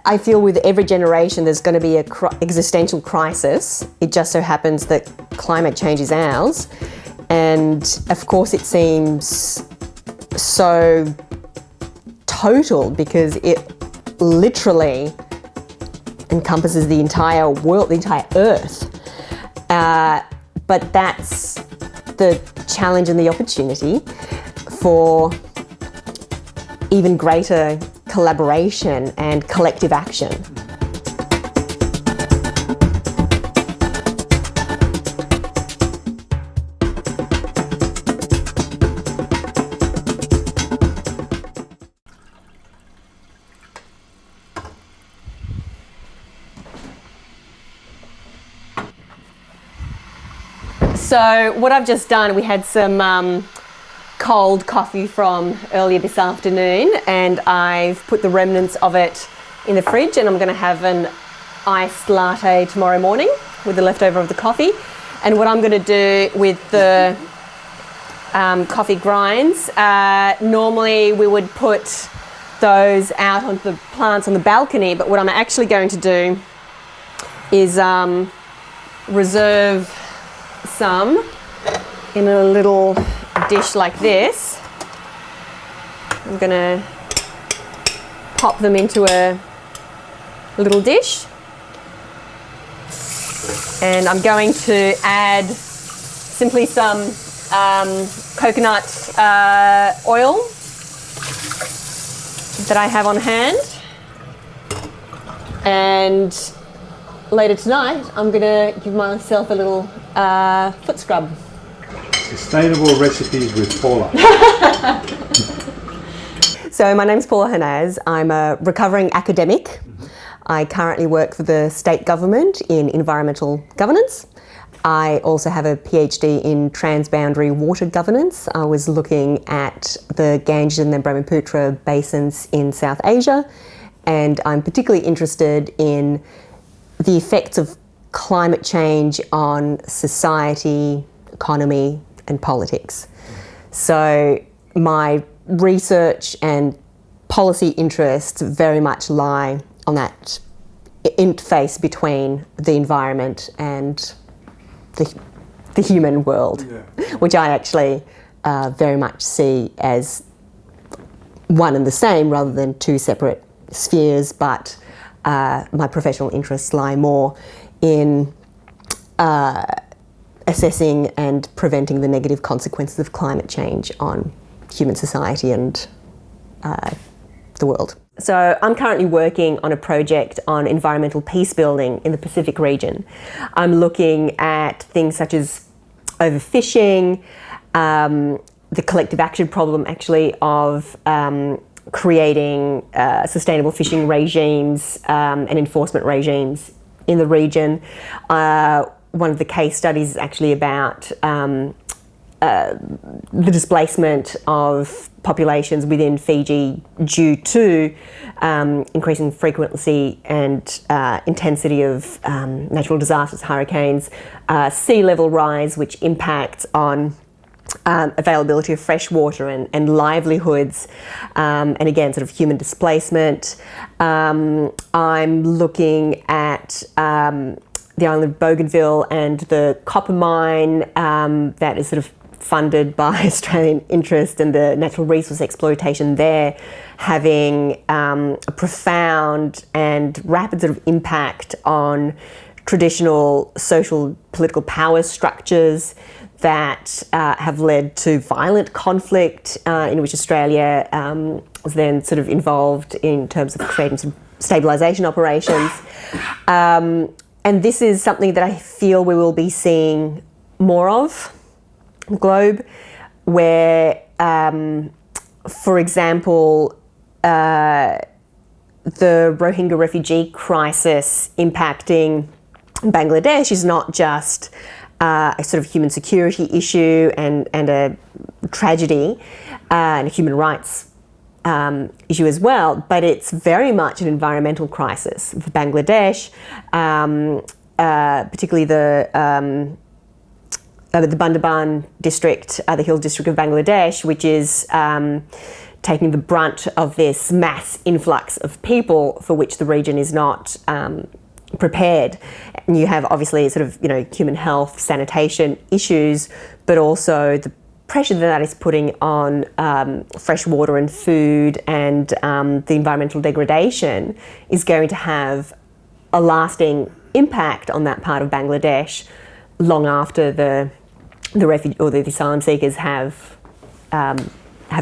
I feel with every generation there's going to be an existential crisis. It just so happens that climate change is ours. And of course it seems so total because it literally encompasses the entire world, the entire Earth. But that's the challenge and the opportunity for even greater collaboration and collective action. So what I've just done, we had some cold coffee from earlier this afternoon, and I've put the remnants of it in the fridge, and I'm going to have an iced latte tomorrow morning with the leftover of the coffee. And what I'm going to do with the coffee grinds, normally we would put those out onto the plants on the balcony, but what I'm actually going to do is reserve some in a little dish like this. I'm going to pop them into a little dish, and I'm going to add simply some coconut oil that I have on hand, and later tonight I'm going to give myself a little foot scrub. Sustainable recipes with Paula. So my name's Paula Hanasz. I'm a recovering academic. I currently work for the state government in environmental governance. I also have a PhD in transboundary water governance. I was looking at the Ganges and the Brahmaputra basins in South Asia, and I'm particularly interested in the effects of climate change on society, economy, and politics. So my research and policy interests very much lie on that interface between the environment and the human world, which I actually very much see as one and the same rather than two separate spheres, but my professional interests lie more in assessing and preventing the negative consequences of climate change on human society and the world. So I'm currently working on a project on environmental peace building in the Pacific region. I'm looking at things such as overfishing, the collective action problem actually of creating sustainable fishing regimes and enforcement regimes in the region. One of the case studies is actually about the displacement of populations within Fiji due to increasing frequency and intensity of natural disasters, hurricanes, sea level rise, which impacts on availability of fresh water and livelihoods, and again, sort of human displacement. I'm looking at the island of Bougainville and the copper mine that is sort of funded by Australian interest, and the natural resource exploitation there having a profound and rapid sort of impact on traditional social political power structures that have led to violent conflict in which Australia was then sort of involved in terms of creating some stabilisation operations. And this is something that I feel we will be seeing more of in the globe, where, for example, the Rohingya refugee crisis impacting Bangladesh is not just a sort of human security issue and a tragedy and a human rights issue as well, but it's very much an environmental crisis for Bangladesh, particularly the Bundaban district, the Hills district of Bangladesh, which is taking the brunt of this mass influx of people for which the region is not prepared. And you have obviously sort of, human health, sanitation issues, but also the pressure that is putting on fresh water and food, and the environmental degradation is going to have a lasting impact on that part of Bangladesh long after the refugee or the asylum seekers have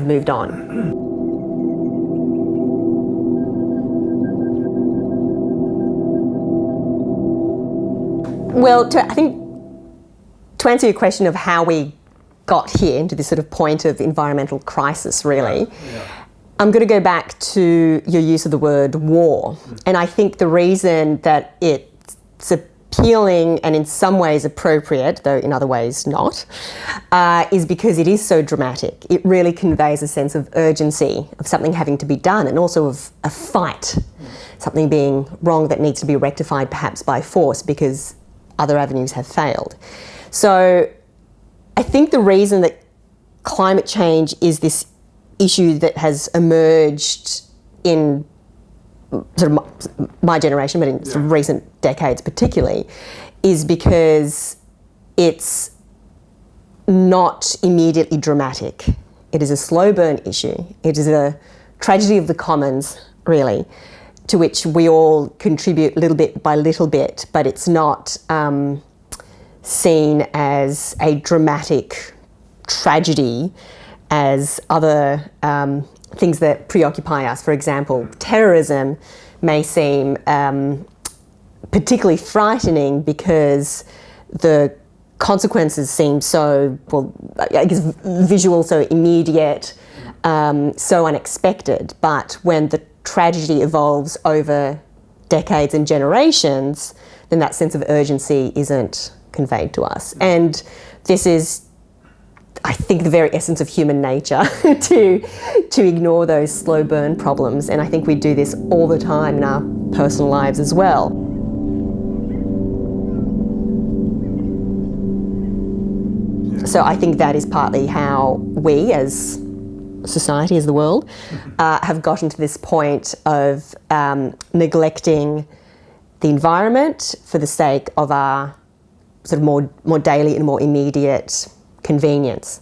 moved on. Well, I think to answer your question of how we got here into this sort of point of environmental crisis, really, I'm going to go back to your use of the word war. And I think the reason that it's appealing and in some ways appropriate, though in other ways not, is because it is so dramatic. It really conveys a sense of urgency, of something having to be done, and also of a fight, something being wrong that needs to be rectified perhaps by force because other avenues have failed. So I think the reason that climate change is this issue that has emerged in sort of my generation, but in sort of recent decades particularly, is because it's not immediately dramatic. It is a slow burn issue. It is a tragedy of the commons, really, to which we all contribute little bit by little bit, but it's not seen as a dramatic tragedy as other things that preoccupy us. For example, terrorism may seem particularly frightening because the consequences seem so, visual, so immediate, so unexpected. But when the tragedy evolves over decades and generations, then that sense of urgency isn't conveyed to us. And this is, I think, the very essence of human nature to ignore those slow burn problems. And I think we do this all the time in our personal lives as well. So I think that is partly how we as society, as the world, have gotten to this point of neglecting the environment for the sake of our sort of more daily and more immediate convenience.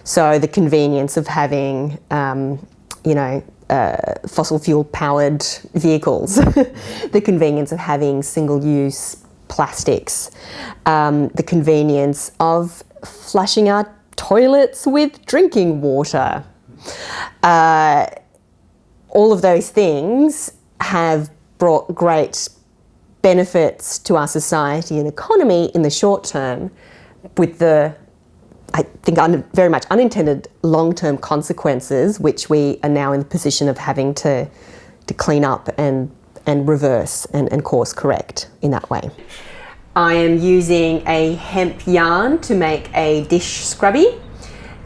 So the convenience of having, fossil fuel powered vehicles, the convenience of having single-use plastics, the convenience of flushing our toilets with drinking water. All of those things have brought great benefits to our society and economy in the short term, with the, I think, very much unintended long-term consequences, which we are now in the position of having to clean up and reverse and course correct in that way. I am using a hemp yarn to make a dish scrubby.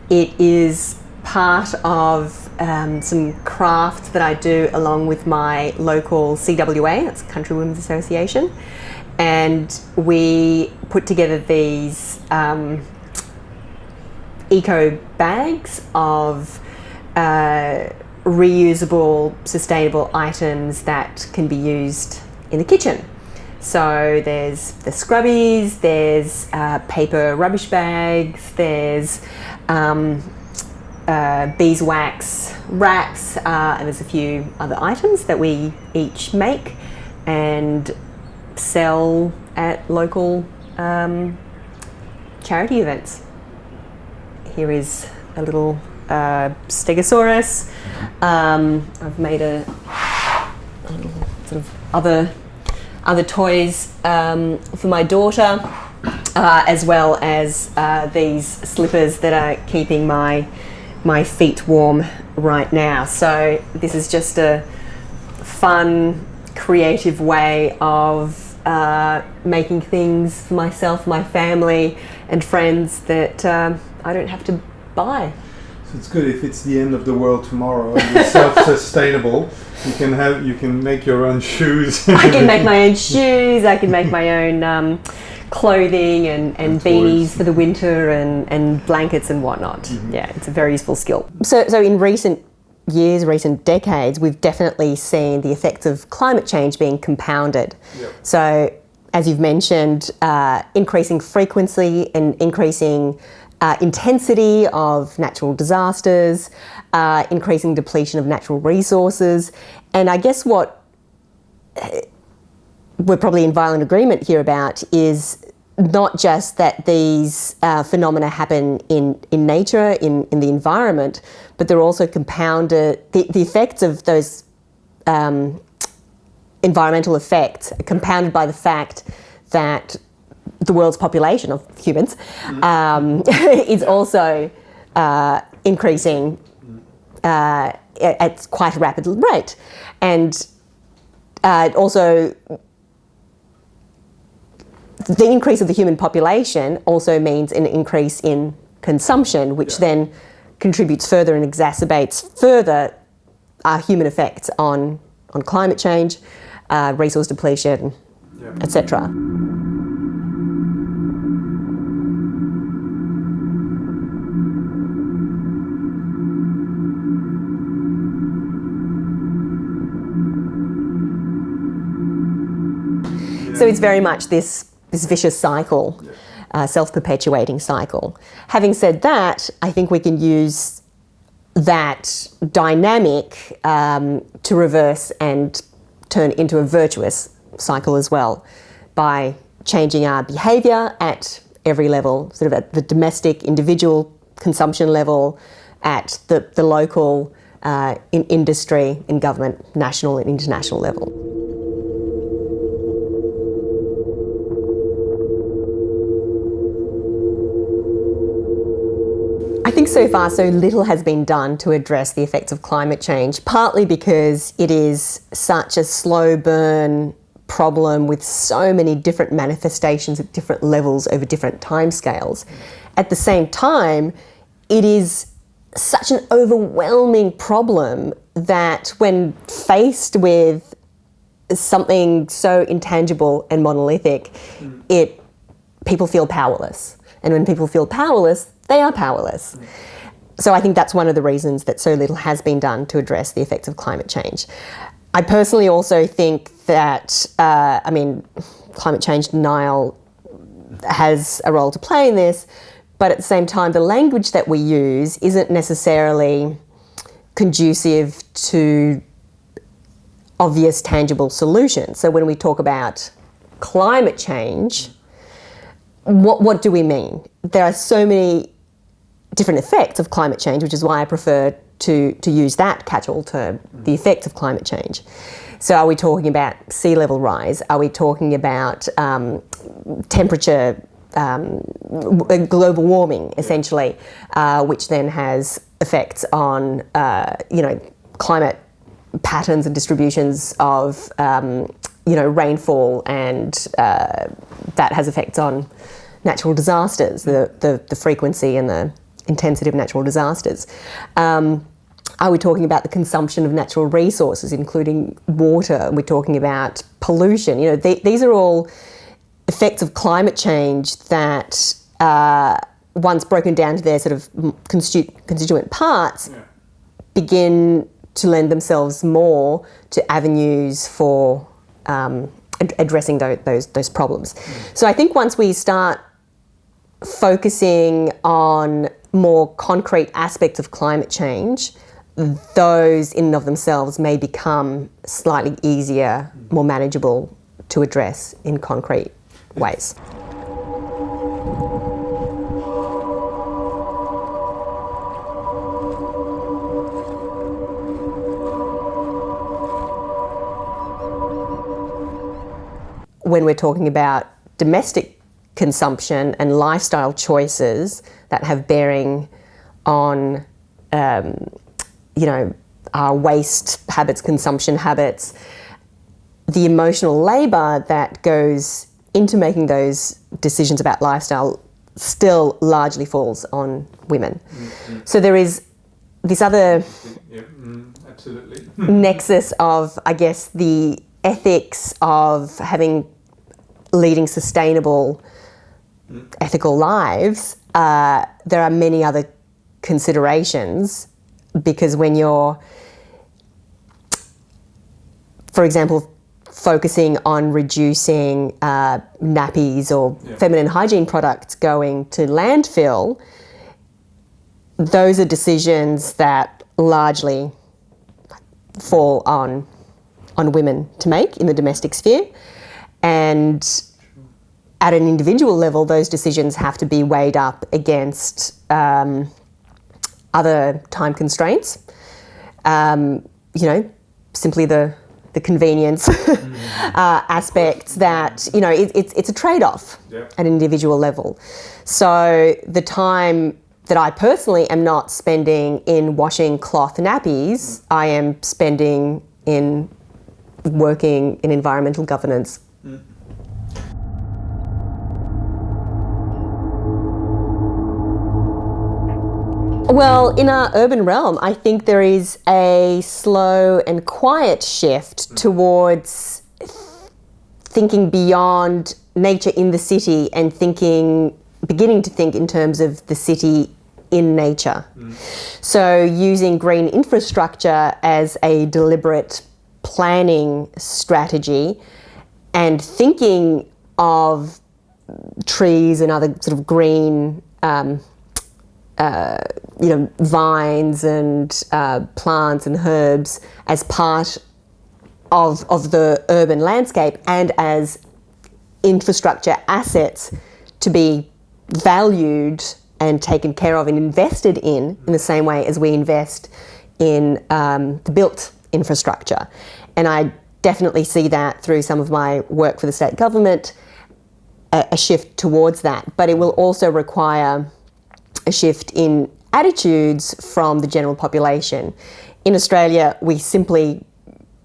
It is part of some crafts that I do along with my local CWA, that's Country Women's Association, and we put together these eco bags of reusable, sustainable items that can be used in the kitchen. So there's the scrubbies, there's paper rubbish bags, there's beeswax wraps, and there's a few other items that we each make and sell at local charity events. Here is a little stegosaurus. I've made a little sort of other toys for my daughter, as well as these slippers that are keeping my feet warm right now. So this is just a fun, creative way of making things for myself, my family, and friends that I don't have to buy. So it's good if it's the end of the world tomorrow and you're self-sustainable. You can make your own shoes. I can make my own shoes. I can make my own clothing and beanies for the winter and blankets and whatnot. Mm-hmm. Yeah, it's a very useful skill. So in recent years, recent decades, we've definitely seen the effects of climate change being compounded. Yep. So, as you've mentioned, increasing frequency and increasing intensity of natural disasters, increasing depletion of natural resources. And I guess what we're probably in violent agreement here about is not just that these phenomena happen in nature, in the environment, but they're also compounded, the effects of those environmental effects are compounded by the fact that the world's population of humans is also increasing at quite a rapid rate. And also, the increase of the human population also means an increase in consumption, which then contributes further and exacerbates further human effects on climate change, resource depletion, etc. So it's very much this vicious cycle, self-perpetuating cycle. Having said that, I think we can use that dynamic to reverse and turn into a virtuous cycle as well by changing our behaviour at every level, sort of at the domestic, individual consumption level, at the local, in industry, in government, national and international level. I think so far so little has been done to address the effects of climate change, partly because it is such a slow burn problem with so many different manifestations at different levels over different timescales. At the same time, it is such an overwhelming problem that when faced with something so intangible and monolithic, people feel powerless. And when people feel powerless, they are powerless. So I think that's one of the reasons that so little has been done to address the effects of climate change. I personally also think that, climate change denial has a role to play in this, but at the same time, the language that we use isn't necessarily conducive to obvious, tangible solutions. So when we talk about climate change, what do we mean? There are so many different effects of climate change, which is why I prefer to use that catch-all term, the effects of climate change. So are we talking about sea level rise? Are we talking about temperature, global warming, essentially, which then has effects on, climate patterns and distributions of, rainfall, and that has effects on natural disasters, the frequency and the intensity of natural disasters. Are we talking about the consumption of natural resources, including water? Are we talking about pollution? These are all effects of climate change that, once broken down to their sort of constituent parts, begin to lend themselves more to avenues for addressing those problems. So I think once we start focusing on more concrete aspects of climate change, those in and of themselves may become slightly easier, more manageable to address in concrete ways. When we're talking about domestic consumption and lifestyle choices that have bearing on, our waste habits, consumption habits, the emotional labour that goes into making those decisions about lifestyle still largely falls on women. Mm-hmm. So there is this other absolutely. nexus of, I guess, the ethics of leading sustainable, ethical lives. There are many other considerations because when you're, for example, focusing on reducing nappies or feminine hygiene products going to landfill, those are decisions that largely fall on women to make in the domestic sphere. And at an individual level, those decisions have to be weighed up against other time constraints. Simply the convenience aspects that, it's a trade-off at an individual level. So the time that I personally am not spending in washing cloth nappies, I am spending in working in environmental governance. Well, in our urban realm, I think there is a slow and quiet shift towards thinking beyond nature in the city and beginning to think in terms of the city in nature. So using green infrastructure as a deliberate planning strategy and thinking of trees and other sort of green vines and plants and herbs as part of the urban landscape and as infrastructure assets to be valued and taken care of and invested in the same way as we invest in the built infrastructure. And I definitely see that through some of my work for the state government, a shift towards that. But it will also require a shift in attitudes from the general population. In Australia, we simply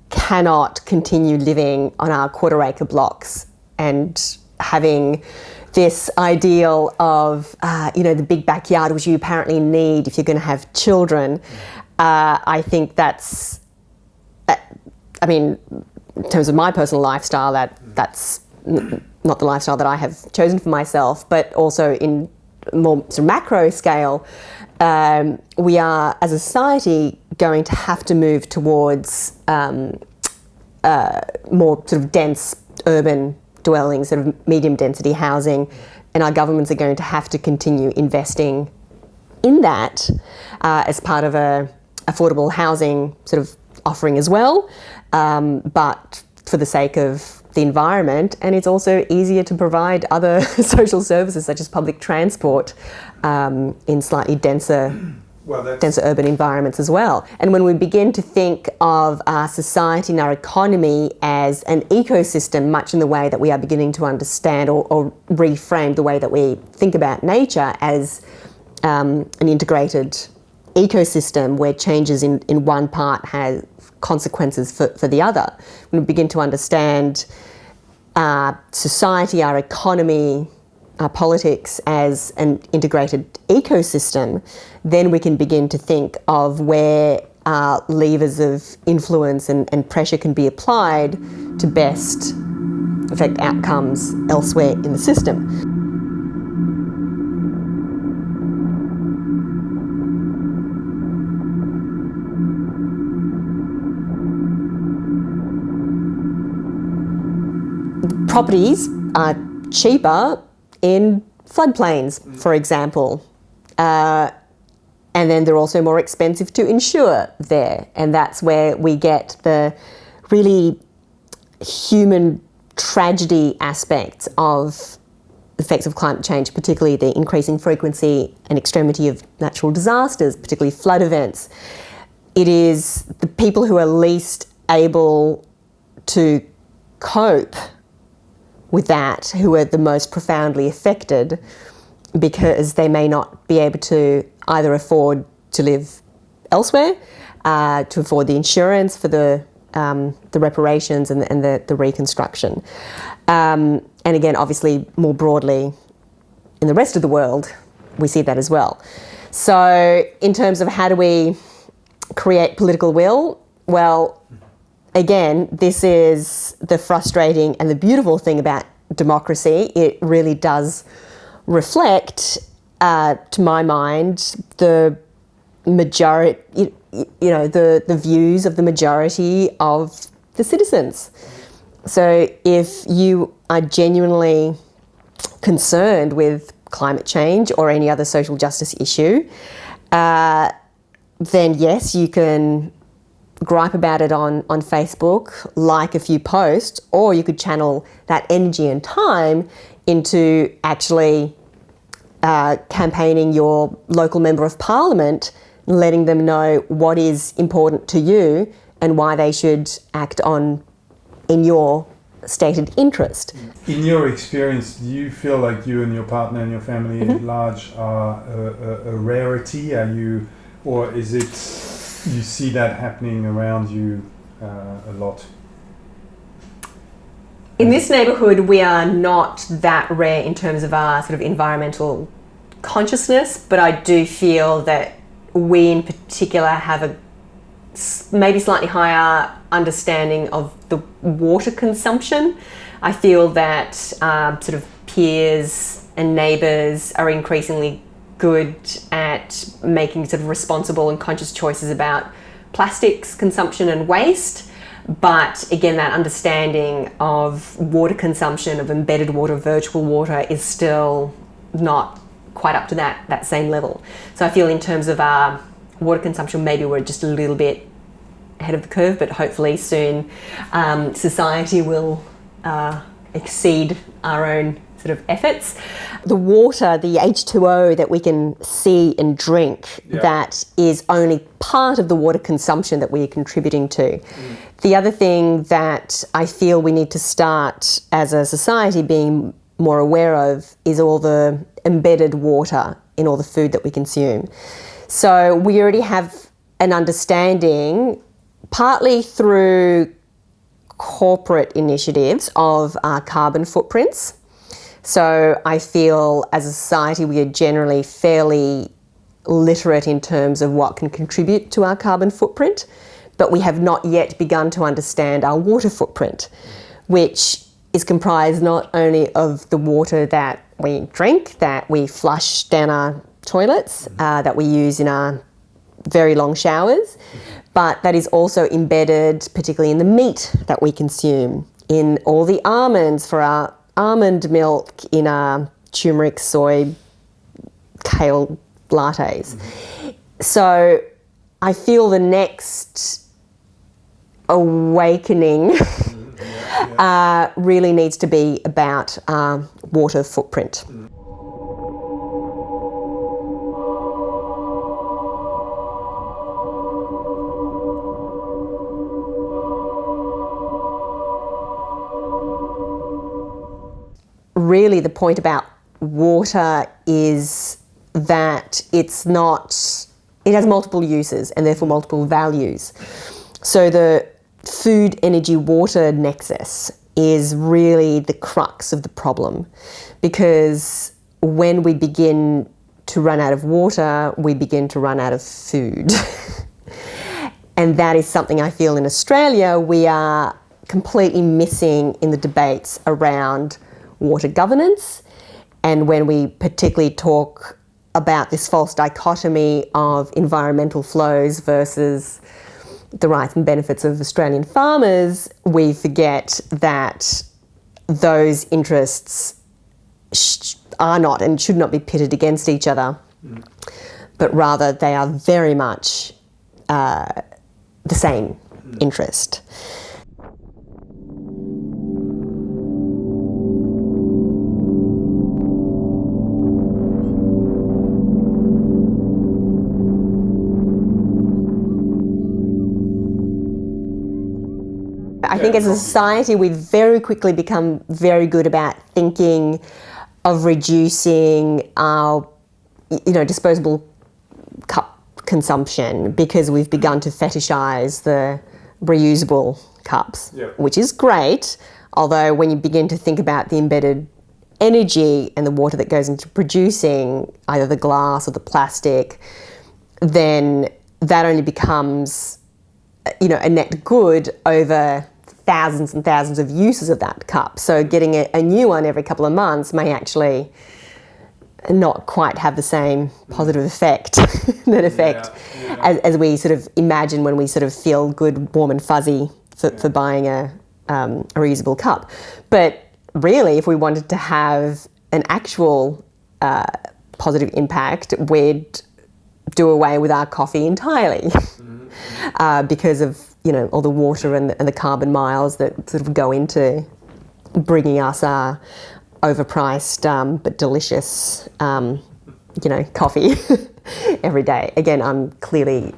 cannot continue living on our quarter-acre blocks and having this ideal of, the big backyard, which you apparently need if you're going to have children. I think that's, in terms of my personal lifestyle, that's not the lifestyle that I have chosen for myself, but also in more sort of macro scale, we are, as a society, going to have to move towards more sort of dense urban dwellings, sort of medium density housing, and our governments are going to have to continue investing in that as part of a affordable housing sort of offering as well, but for the sake of the environment, and it's also easier to provide other social services such as public transport in slightly denser urban environments as well. And when we begin to think of our society and our economy as an ecosystem, much in the way that we are beginning to understand or reframe the way that we think about nature as an integrated ecosystem where changes in one part have consequences for the other. When we begin to understand our society, our economy, our politics as an integrated ecosystem, then we can begin to think of where our levers of influence and pressure can be applied to best affect outcomes elsewhere in the system. Properties are cheaper in floodplains, for example. And then they're also more expensive to insure there. And that's where we get the really human tragedy aspects of the effects of climate change, particularly the increasing frequency and extremity of natural disasters, particularly flood events. It is the people who are least able to cope with that who are the most profoundly affected, because they may not be able to either afford to live elsewhere, to afford the insurance for the reparations and the reconstruction. And again, obviously, more broadly, in the rest of the world, we see that as well. So in terms of how do we create political will, well, again, this is the frustrating and the beautiful thing about democracy. It really does reflect, to my mind, the majority, the views of the majority of the citizens. So if you are genuinely concerned with climate change or any other social justice issue, then yes, you can gripe about it on Facebook, like a few posts, or you could channel that energy and time into actually campaigning your local member of parliament, letting them know what is important to you and why they should act in your stated interest. In your experience, do you feel like you and your partner and your family at large are a rarity? Or is it you see that happening around you a lot? In this neighbourhood, we are not that rare in terms of our sort of environmental consciousness, but I do feel that we in particular have a maybe slightly higher understanding of the water consumption. I feel that sort of peers and neighbours are increasingly good at making sort of responsible and conscious choices about plastics consumption and waste. But again, that understanding of water consumption, of embedded water, virtual water, is still not quite up to that same level. So I feel in terms of our water consumption, maybe we're just a little bit ahead of the curve, but hopefully soon society will exceed our own sort of efforts. The water, the H2O that we can see and drink, that is only part of the water consumption that we are contributing to. The other thing that I feel we need to start as a society being more aware of is all the embedded water in all the food that we consume. So we already have an understanding, partly through corporate initiatives, of our carbon footprints. So I feel as a society we are generally fairly literate in terms of what can contribute to our carbon footprint, but we have not yet begun to understand our water footprint, which is comprised not only of the water that we drink, that we flush down our toilets, that we use in our very long showers, but that is also embedded particularly in the meat that we consume, in all the almonds for our almond milk, in our turmeric, soy, kale lattes. So I feel the next awakening really needs to be about water footprint. Really, the point about water is that it has multiple uses and therefore multiple values. So the food, energy, water nexus is really the crux of the problem, because when we begin to run out of water, we begin to run out of food. And that is something I feel in Australia we are completely missing in the debates around water governance, and when we particularly talk about this false dichotomy of environmental flows versus the rights and benefits of Australian farmers, we forget that those interests are not and should not be pitted against each other, but rather they are very much the same interest. I think as a society we've very quickly become very good about thinking of reducing our, disposable cup consumption, because we've begun to fetishise the reusable cups, which is great, although when you begin to think about the embedded energy and the water that goes into producing either the glass or the plastic, then that only becomes a net good over thousands and thousands of uses of that cup. So getting a new one every couple of months may actually not quite have the same positive effect as we sort of imagine when we sort of feel good, warm and fuzzy for buying a reusable cup. But really, if we wanted to have an actual positive impact, we'd do away with our coffee entirely because of, you know, all the water and the carbon miles that sort of go into bringing us our overpriced but delicious, you know, coffee every day. Again, I'm clearly,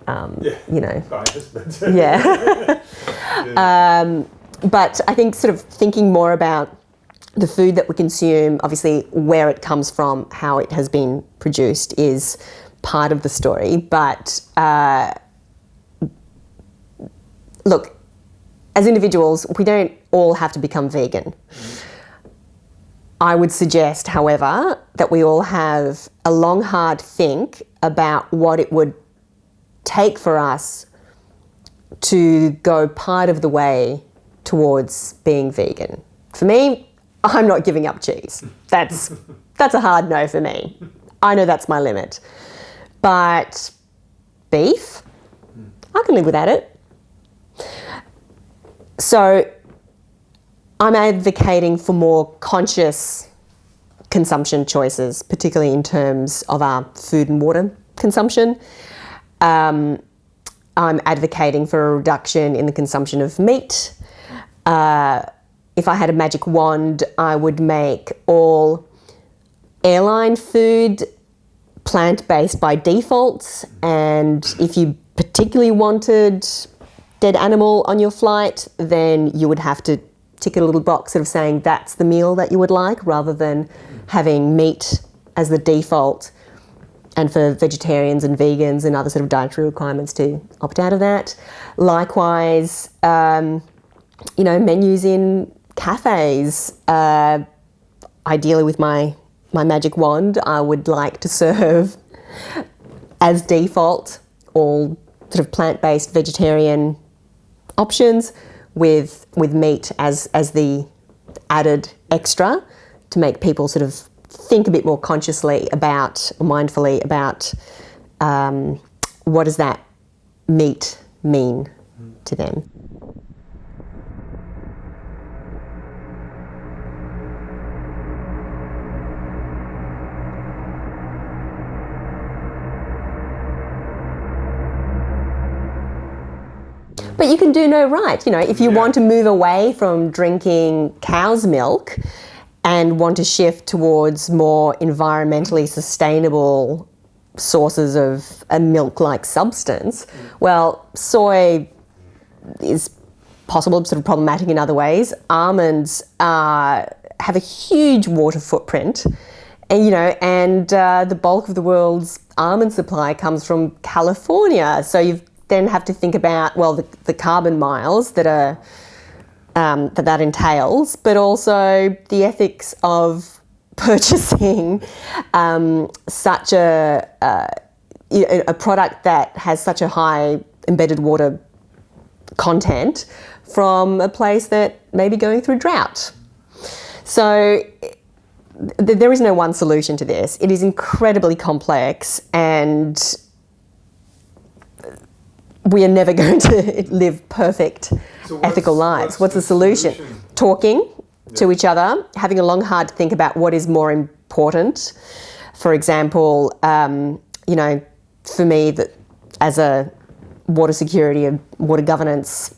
you know, biased, but but I think sort of thinking more about the food that we consume, obviously where it comes from, how it has been produced is part of the story. But look, as individuals, we don't all have to become vegan. I would suggest, however, that we all have a long, hard think about what it would take for us to go part of the way towards being vegan. For me, I'm not giving up cheese. That's a hard no for me. I know that's my limit. But beef, I can live without it. So I'm advocating for more conscious consumption choices, particularly in terms of our food and water consumption. I'm advocating for a reduction in the consumption of meat. If I had a magic wand, I would make all airline food plant-based by default, and if you particularly wanted dead animal on your flight, then you would have to tick a little box sort of saying that's the meal that you would like, rather than having meat as the default, and for vegetarians and vegans and other sort of dietary requirements to opt out of that. Likewise, you know, menus in cafes, ideally with my magic wand, I would like to serve as default all sort of plant-based vegetarian options with meat as the added extra, to make people sort of think a bit more consciously about, or mindfully about, what does that meat mean to them. But you can do no right. You know, if you want to move away from drinking cow's milk and want to shift towards more environmentally sustainable sources of a milk-like substance, well, soy is possible, sort of problematic in other ways. Almonds have a huge water footprint, and the bulk of the world's almond supply comes from California. So you then have to think about, well, the carbon miles that are that entails, but also the ethics of purchasing such a product that has such a high embedded water content from a place that may be going through drought. So there is no one solution to this. It is incredibly complex, and we are never going to live perfect ethical lives. What's the solution? Talking to each other, having a long, hard think about what is more important. For example, for me, that as a water security and water governance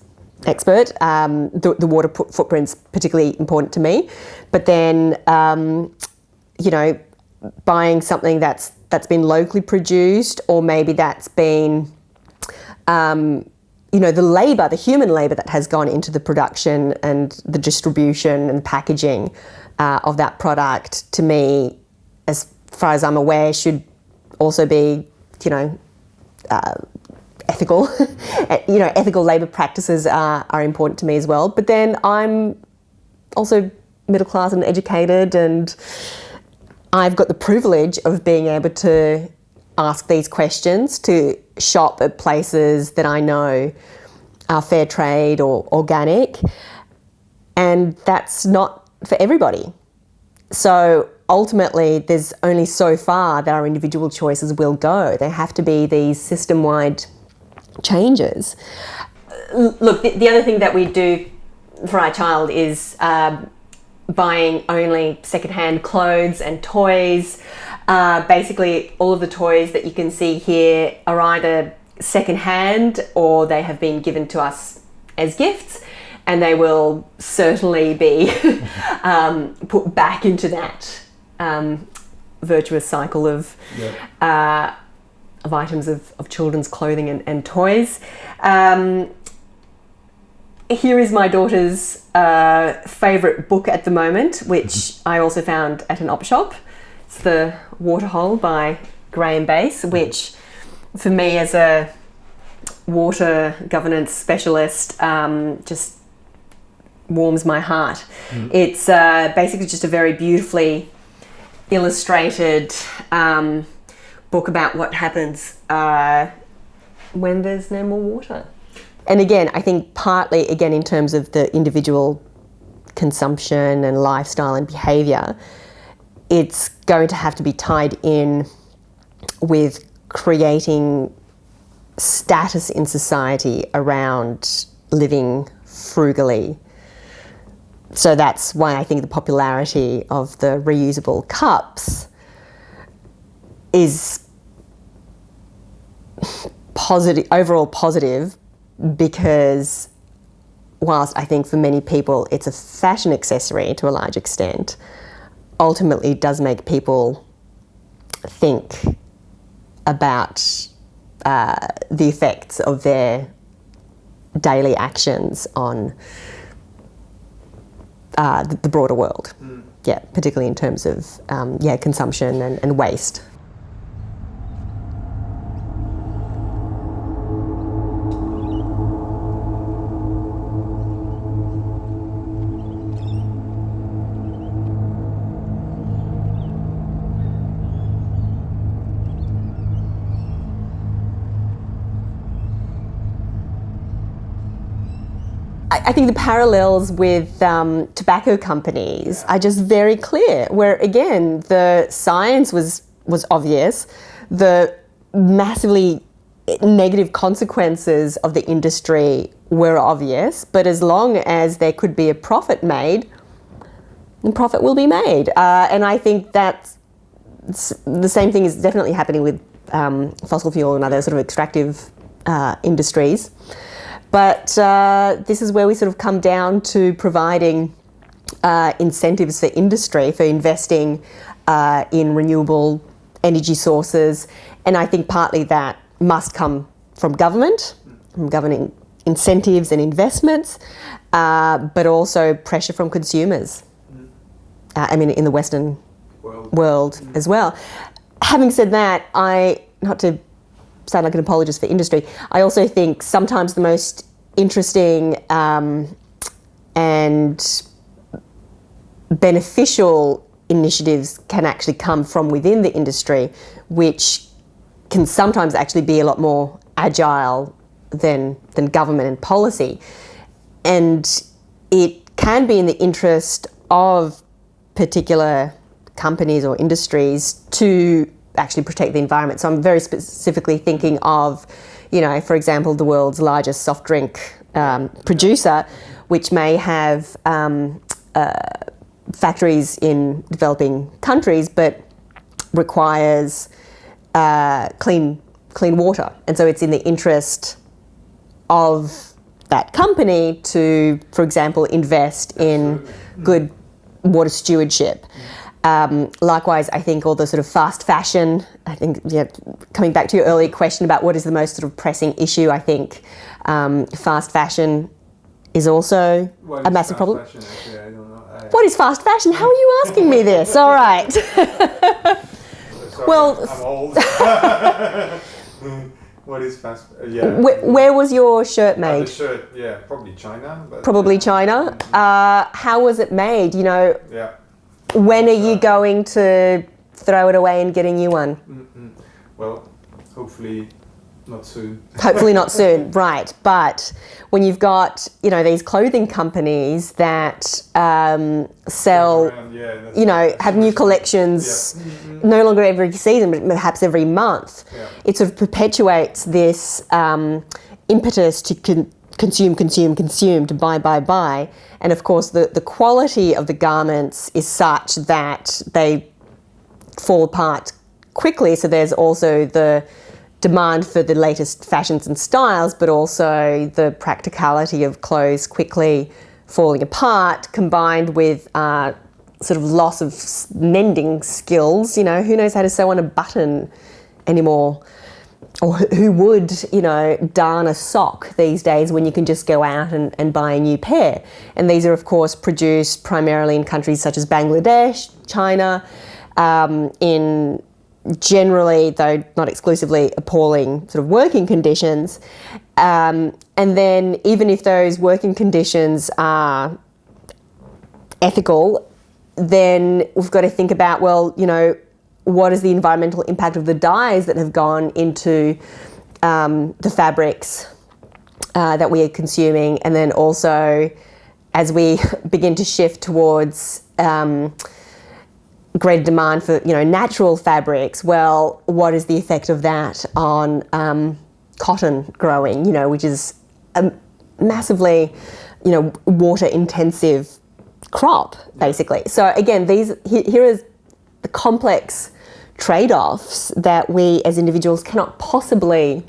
expert, the water footprint's particularly important to me. But then, buying something that's been locally produced, or maybe that's been the human labour that has gone into the production and the distribution and packaging of that product, to me, as far as I'm aware, should also be, ethical. Ethical labour practices are important to me as well. But then I'm also middle class and educated, and I've got the privilege of being able to ask these questions, to shop at places that I know are fair trade or organic, and that's not for everybody. So ultimately there's only so far that our individual choices will go. There have to be these system-wide changes. Look, the other thing that we do for our child is buying only secondhand clothes and toys. Basically, all of the toys that you can see here are either secondhand or they have been given to us as gifts, and they will certainly be put back into that virtuous cycle of items of children's clothing and toys. Here is my daughter's favourite book at the moment, which I also found at an op shop. It's the Waterhole by Graham Base, which for me as a water governance specialist just warms my heart. It's basically just a very beautifully illustrated book about what happens when there's no more water. And again, I think partly, again, in terms of the individual consumption and lifestyle and behaviour, it's going to have to be tied in with creating status in society around living frugally. So that's why I think the popularity of the reusable cups is positive, overall positive, because whilst I think for many people it's a fashion accessory to a large extent, ultimately it does make people think about the effects of their daily actions on the broader world. Yeah, particularly in terms of consumption and waste. I think the parallels with tobacco companies are just very clear, where again the science was obvious, the massively negative consequences of the industry were obvious, but as long as there could be a profit made, the profit will be made. And I think that the same thing is definitely happening with fossil fuel and other sort of extractive industries. But this is where we sort of come down to providing incentives for industry, for investing in renewable energy sources. And I think partly that must come from government, from governing incentives and investments, but also pressure from consumers. I mean, in the Western world as well. Having said that, not to sound like an apologist for industry, I also think sometimes the most interesting and beneficial initiatives can actually come from within the industry, which can sometimes actually be a lot more agile than government and policy. And it can be in the interest of particular companies or industries to actually protect the environment. So I'm very specifically thinking of, for example, the world's largest soft drink producer, which may have factories in developing countries, but requires clean water. And so it's in the interest of that company to, for example, invest in good water stewardship. Likewise, I think all the sort of fast fashion, coming back to your earlier question about what is the most sort of pressing issue, I think fast fashion is also a massive problem. Fashion, actually, I don't know. What is fast fashion? How are you asking me this? All right. Sorry, Well, I'm old. What is fast? Where was your shirt made? The shirt, probably China. But Probably China. How was it made? Yeah. When are you going to throw it away and get a new one? Well, hopefully Not soon. Hopefully not soon, right. But when you've got, these clothing companies that sell, have new collections no longer every season, but perhaps every month, it sort of perpetuates this impetus to consume, to buy. And of course, the quality of the garments is such that they fall apart quickly. So there's also the demand for the latest fashions and styles, but also the practicality of clothes quickly falling apart, combined with sort of loss of mending skills. Who knows how to sew on a button anymore? Or who would, darn a sock these days when you can just go out and buy a new pair? And these are, of course, produced primarily in countries such as Bangladesh, China, in generally, though not exclusively, appalling sort of working conditions. And then even if those working conditions are ethical, then we've got to think about, what is the environmental impact of the dyes that have gone into the fabrics that we are consuming? And then also, as we begin to shift towards greater demand for, natural fabrics, what is the effect of that on cotton growing, which is a massively, water-intensive crop, basically. So again, here is the complex trade-offs that we as individuals cannot possibly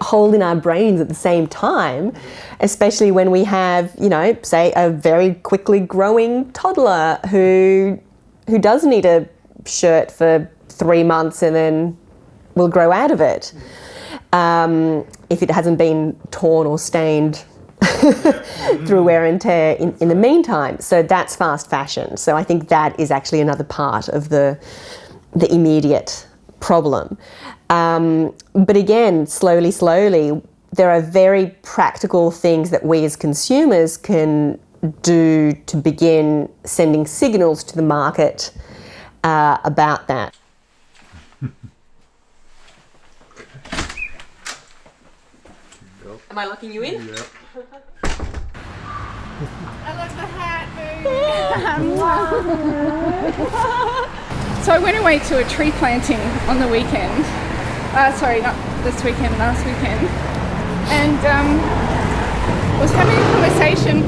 hold in our brains at the same time, especially when we have, say, a very quickly growing toddler who does need a shirt for 3 months and then will grow out of it if it hasn't been torn or stained through wear and tear in the meantime. So that's fast fashion. So I think that is actually another part of the immediate problem. But again, slowly, there are very practical things that we as consumers can do to begin sending signals to the market about that. Am I locking you in? Yeah. I love the hat, So I went away to a tree planting on the weekend. Sorry, not this weekend, last weekend. And was having a conversation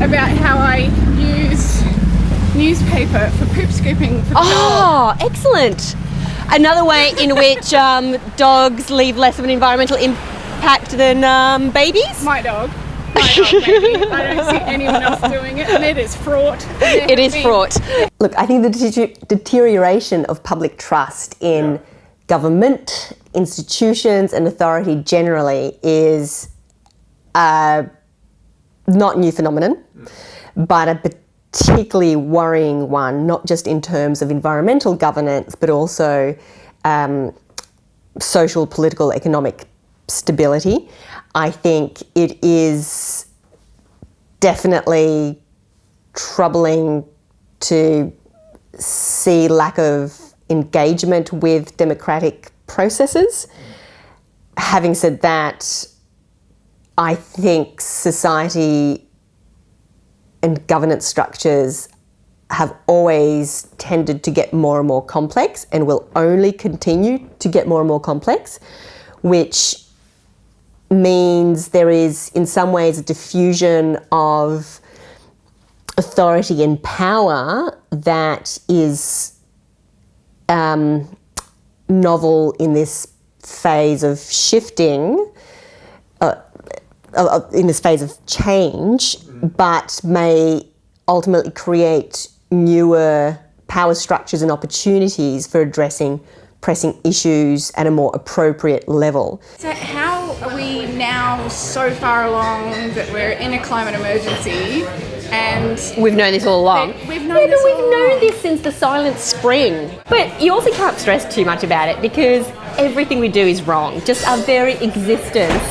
about how I use newspaper for poop scooping for the dog. Excellent. Another way in which dogs leave less of an environmental impact than babies? My dog, maybe. I don't see anyone else doing it, and it is fraught. It is fraught. Look, I think the deterioration of public trust in government, institutions, and authority generally is a not new phenomenon, but a particularly worrying one, not just in terms of environmental governance, but also social, political, economic stability. I think it is definitely troubling to see lack of engagement with democratic processes. Having said that, I think society and governance structures have always tended to get more and more complex and will only continue to get more and more complex, which means there is in some ways a diffusion of authority and power that is novel in this phase of shifting, in this phase of change, but may ultimately create newer power structures and opportunities for addressing pressing issues at a more appropriate level. So how are we now so far along that we're in a climate emergency and... We've known this all along. We've known this since the Silent Spring. But you also can't stress too much about it because everything we do is wrong. Just our very existence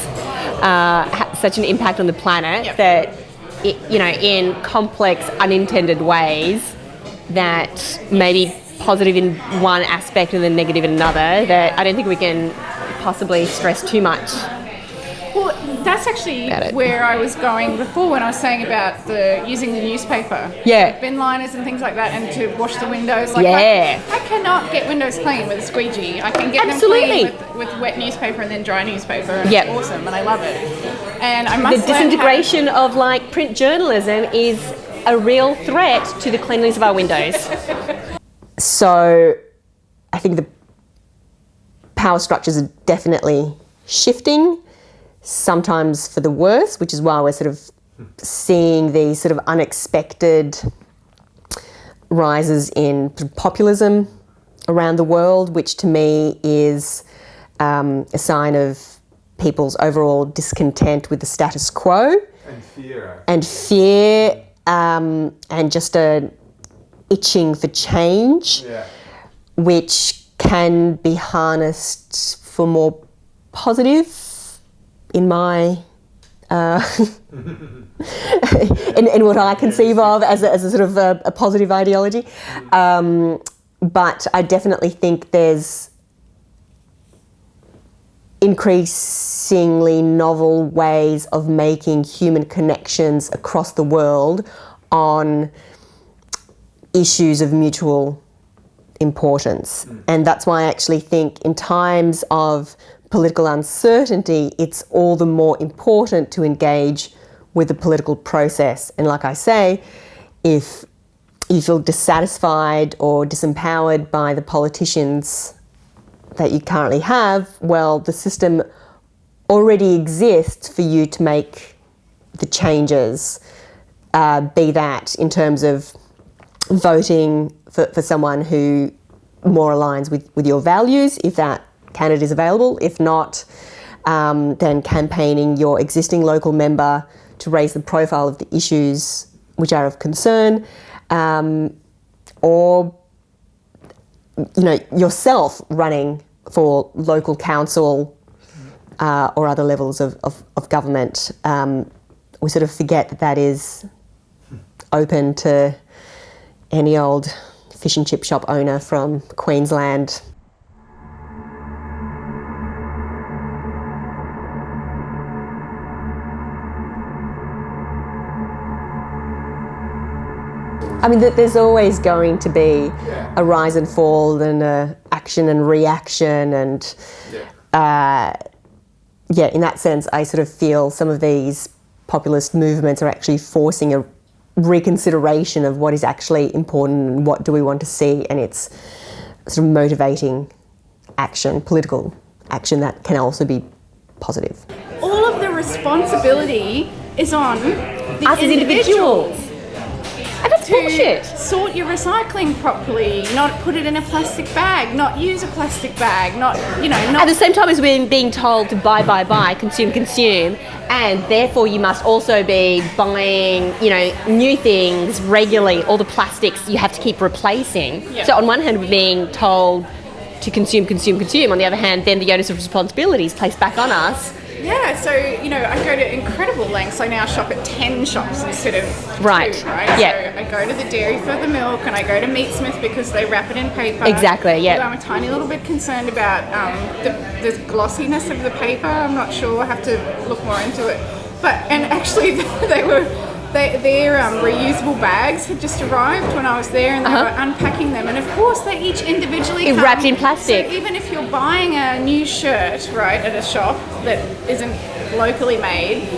has such an impact on the planet that, in complex, unintended ways that maybe positive in one aspect and then negative in another, that I don't think we can possibly stress too much. Well, that's actually where I was going before when I was saying about using the newspaper. Yeah. Bin liners and things like that, and to wash the windows. Like, Yeah. I cannot get windows clean with a squeegee. I can get Absolutely. them clean with wet newspaper and then dry newspaper. And Yep. It's awesome, and I love it. And I must The disintegration of like print journalism is a real threat to the cleanliness of our windows. So I think the power structures are definitely shifting, sometimes for the worse, which is why we're sort of seeing these sort of unexpected rises in populism around the world, which to me is a sign of people's overall discontent with the status quo. And fear. And just a itching for change, which can be harnessed for more positive, in my in what I conceive of as a sort of a positive ideology. But I definitely think there's increasingly novel ways of making human connections across the world on issues of mutual importance. And that's why I actually think in times of political uncertainty, it's all the more important to engage with the political process. And like I say, if you feel dissatisfied or disempowered by the politicians that you currently have, well, the system already exists for you to make the changes, be that in terms of voting for someone who more aligns with your values, if that candidate is available. If not, then campaigning your existing local member to raise the profile of the issues which are of concern, or yourself running for local council or other levels of government. We sort of forget that is open to any old fish and chip shop owner from Queensland. I mean, there's always going to be a rise and fall and a action and reaction, and in that sense, I sort of feel some of these populist movements are actually forcing a reconsideration of what is actually important and what do we want to see, and it's sort of motivating action, political action that can also be positive. All of the responsibility is on the us as individuals. And that's bullshit. Sort your recycling properly, not put it in a plastic bag, not use a plastic bag, not. At the same time as we're being told to buy, consume, and therefore you must also be buying, new things regularly. All the plastics you have to keep replacing. Yep. So on one hand, we're being told to consume. On the other hand, then the onus of responsibility is placed back on us. Yeah, so, I go to incredible lengths. I now shop at 10 shops instead of 2, right? Yeah. So I go to the dairy for the milk, and I go to Meatsmith because they wrap it in paper. Exactly, yeah. Although I'm a tiny little bit concerned about the glossiness of the paper. I'm not sure. I have to look more into it. And actually, their reusable bags had just arrived when I was there, and they were unpacking them. And of course, they each individually come wrapped in plastic. So even if you're buying a new shirt, right, at a shop that isn't locally made,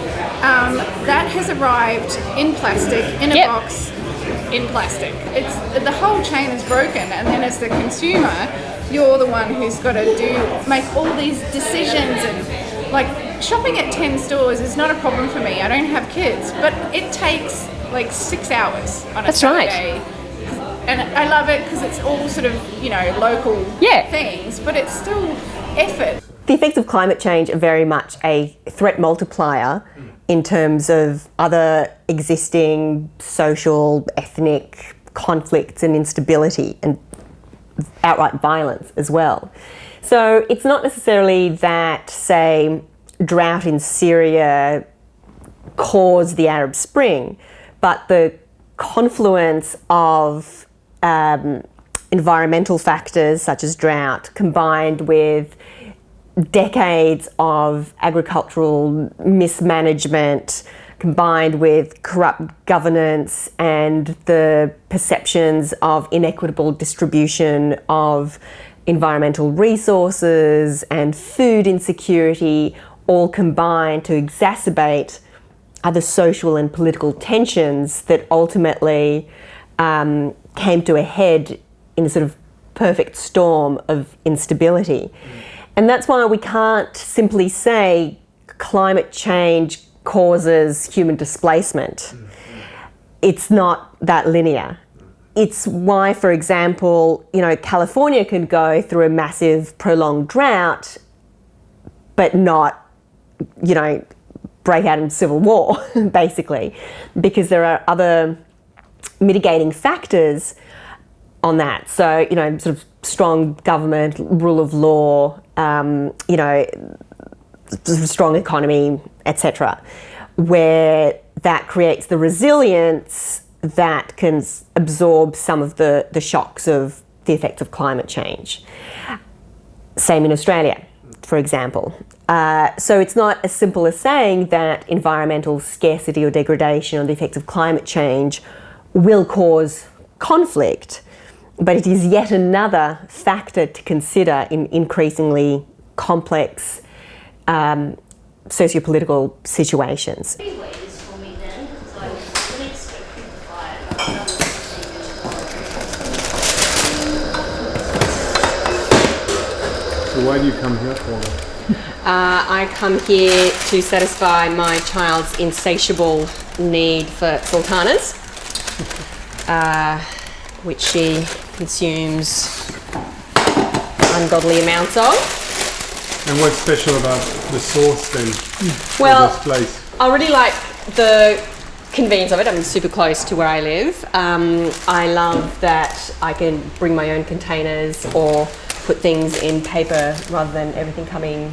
that has arrived in plastic, in a box, in plastic. It's the whole chain is broken, and then as the consumer, you're the one who's got to make all these decisions. And shopping at 10 stores is not a problem for me. I don't have kids, but it takes 6 hours on a Saturday. Right. And I love it because it's all sort of, local things, but it's still effort. The effects of climate change are very much a threat multiplier in terms of other existing social, ethnic conflicts and instability and outright violence as well. So it's not necessarily that, say, drought in Syria caused the Arab Spring, but the confluence of environmental factors such as drought combined with decades of agricultural mismanagement combined with corrupt governance and the perceptions of inequitable distribution of environmental resources and food insecurity all combine to exacerbate other social and political tensions that ultimately came to a head in a sort of perfect storm of instability. And that's why we can't simply say climate change causes human displacement. It's not that linear. It's why, for example, California can go through a massive prolonged drought, but not, break out in civil war, basically, because there are other mitigating factors on that. So, sort of strong government, rule of law, strong economy, etc., where that creates the resilience that can absorb some of the shocks of the effects of climate change. Same in Australia, for example. So it's not as simple as saying that environmental scarcity or degradation or the effects of climate change will cause conflict, but it is yet another factor to consider in increasingly complex sociopolitical situations. So why do you come here, Paula? I come here to satisfy my child's insatiable need for sultanas, which she consumes ungodly amounts of. And what's special about the sauce then? Well, this place? I really like the convenience of it. I'm super close to where I live. I love that I can bring my own containers or put things in paper rather than everything coming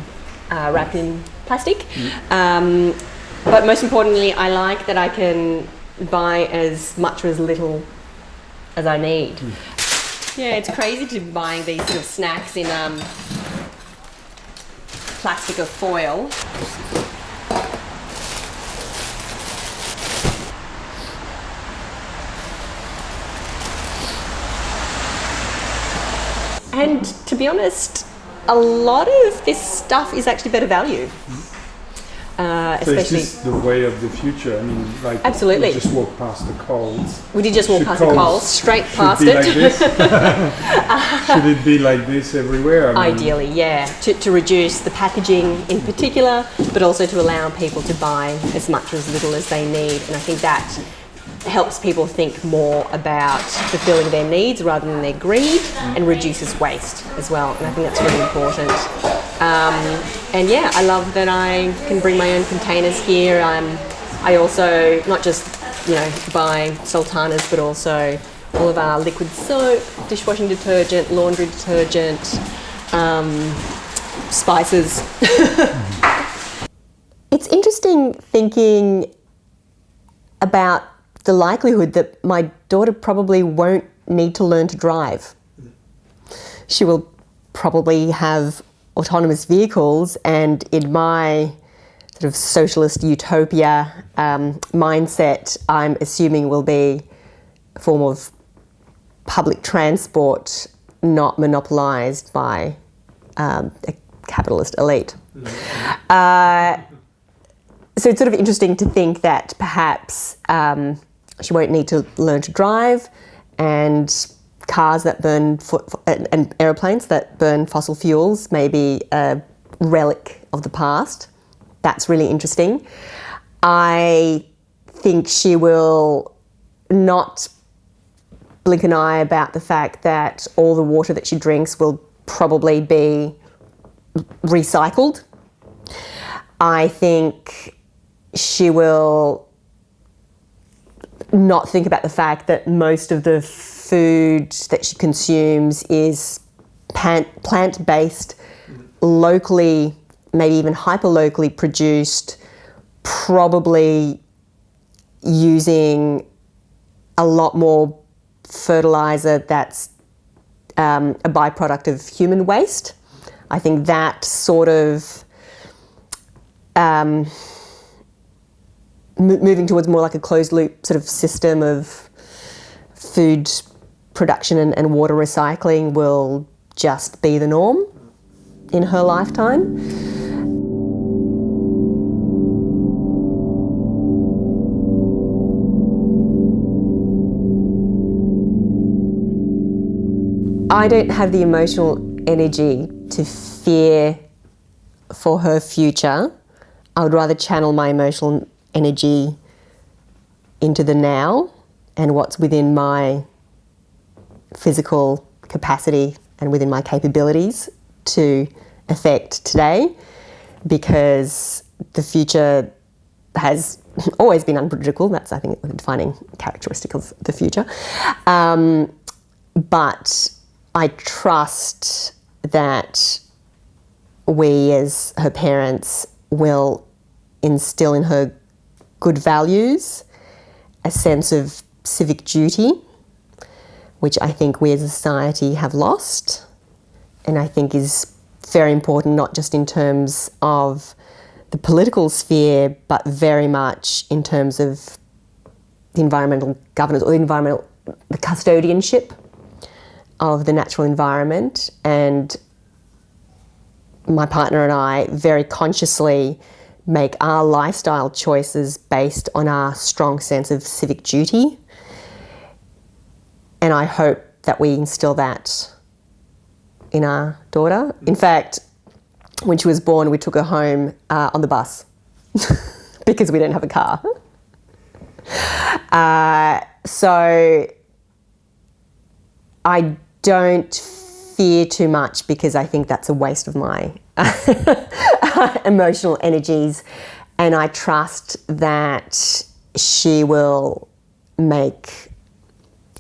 wrapped in plastic. But most importantly, I like that I can buy as much or as little as I need. Yeah, it's crazy to be buying these sort of snacks in plastic or foil. And to be honest, a lot of this stuff is actually better value. So is this the way of the future? I mean, like, absolutely. We just walk past the Coles. We did just walk past the Coles, straight past it. it. Like this? Should it be like this everywhere? I mean, ideally, yeah. To reduce the packaging in particular, but also to allow people to buy as much or as little as they need. And I think that helps people think more about fulfilling their needs rather than their greed, and reduces waste as well. And I think that's really important. And yeah, I love that I can bring my own containers here. I also not just buy sultanas, but also all of our liquid soap, dishwashing detergent, laundry detergent, spices. It's interesting thinking about the likelihood that my daughter probably won't need to learn to drive. She will probably have autonomous vehicles, and in my sort of socialist utopia mindset, I'm assuming will be a form of public transport not monopolised by a capitalist elite. So it's sort of interesting to think that perhaps she won't need to learn to drive, and cars that burn and aeroplanes that burn fossil fuels may be a relic of the past. That's really interesting. I think she will not blink an eye about the fact that all the water that she drinks will probably be recycled. I think she will not think about the fact that most of the food that she consumes is plant-based, locally, maybe even hyper-locally produced, probably using a lot more fertiliser that's a byproduct of human waste. I think that sort of moving towards more like a closed loop sort of system of food production and water recycling will just be the norm in her lifetime. I don't have the emotional energy to fear for her future. I would rather channel my emotional energy into the now and what's within my physical capacity and within my capabilities to affect today, because the future has always been unpredictable. That's, I think, a defining characteristic of the future. But I trust that we as her parents will instill in her good values, a sense of civic duty, which I think we as a society have lost, and I think is very important, not just in terms of the political sphere, but very much in terms of the environmental governance or the custodianship of the natural environment. And my partner and I very consciously make our lifestyle choices based on our strong sense of civic duty. And I hope that we instill that in our daughter. In fact, when she was born, we took her home on the bus because we don't have a car. So I don't fear too much because I think that's a waste of my emotional energies, and I trust that she will make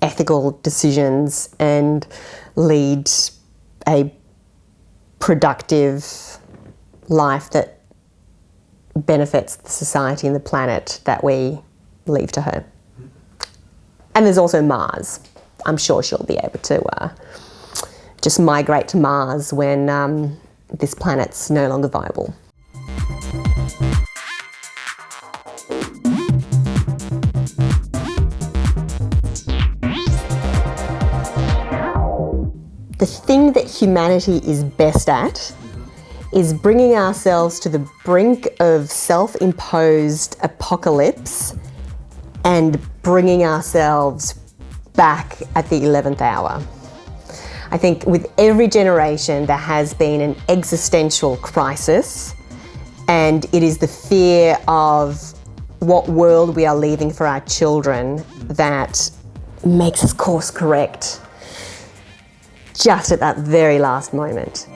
ethical decisions and lead a productive life that benefits the society and the planet that we leave to her. And there's also Mars. I'm sure she'll be able to just migrate to Mars when this planet's no longer viable. The thing that humanity is best at is bringing ourselves to the brink of self-imposed apocalypse and bringing ourselves back at the 11th hour. I think with every generation there has been an existential crisis, and it is the fear of what world we are leaving for our children that makes us course correct just at that very last moment.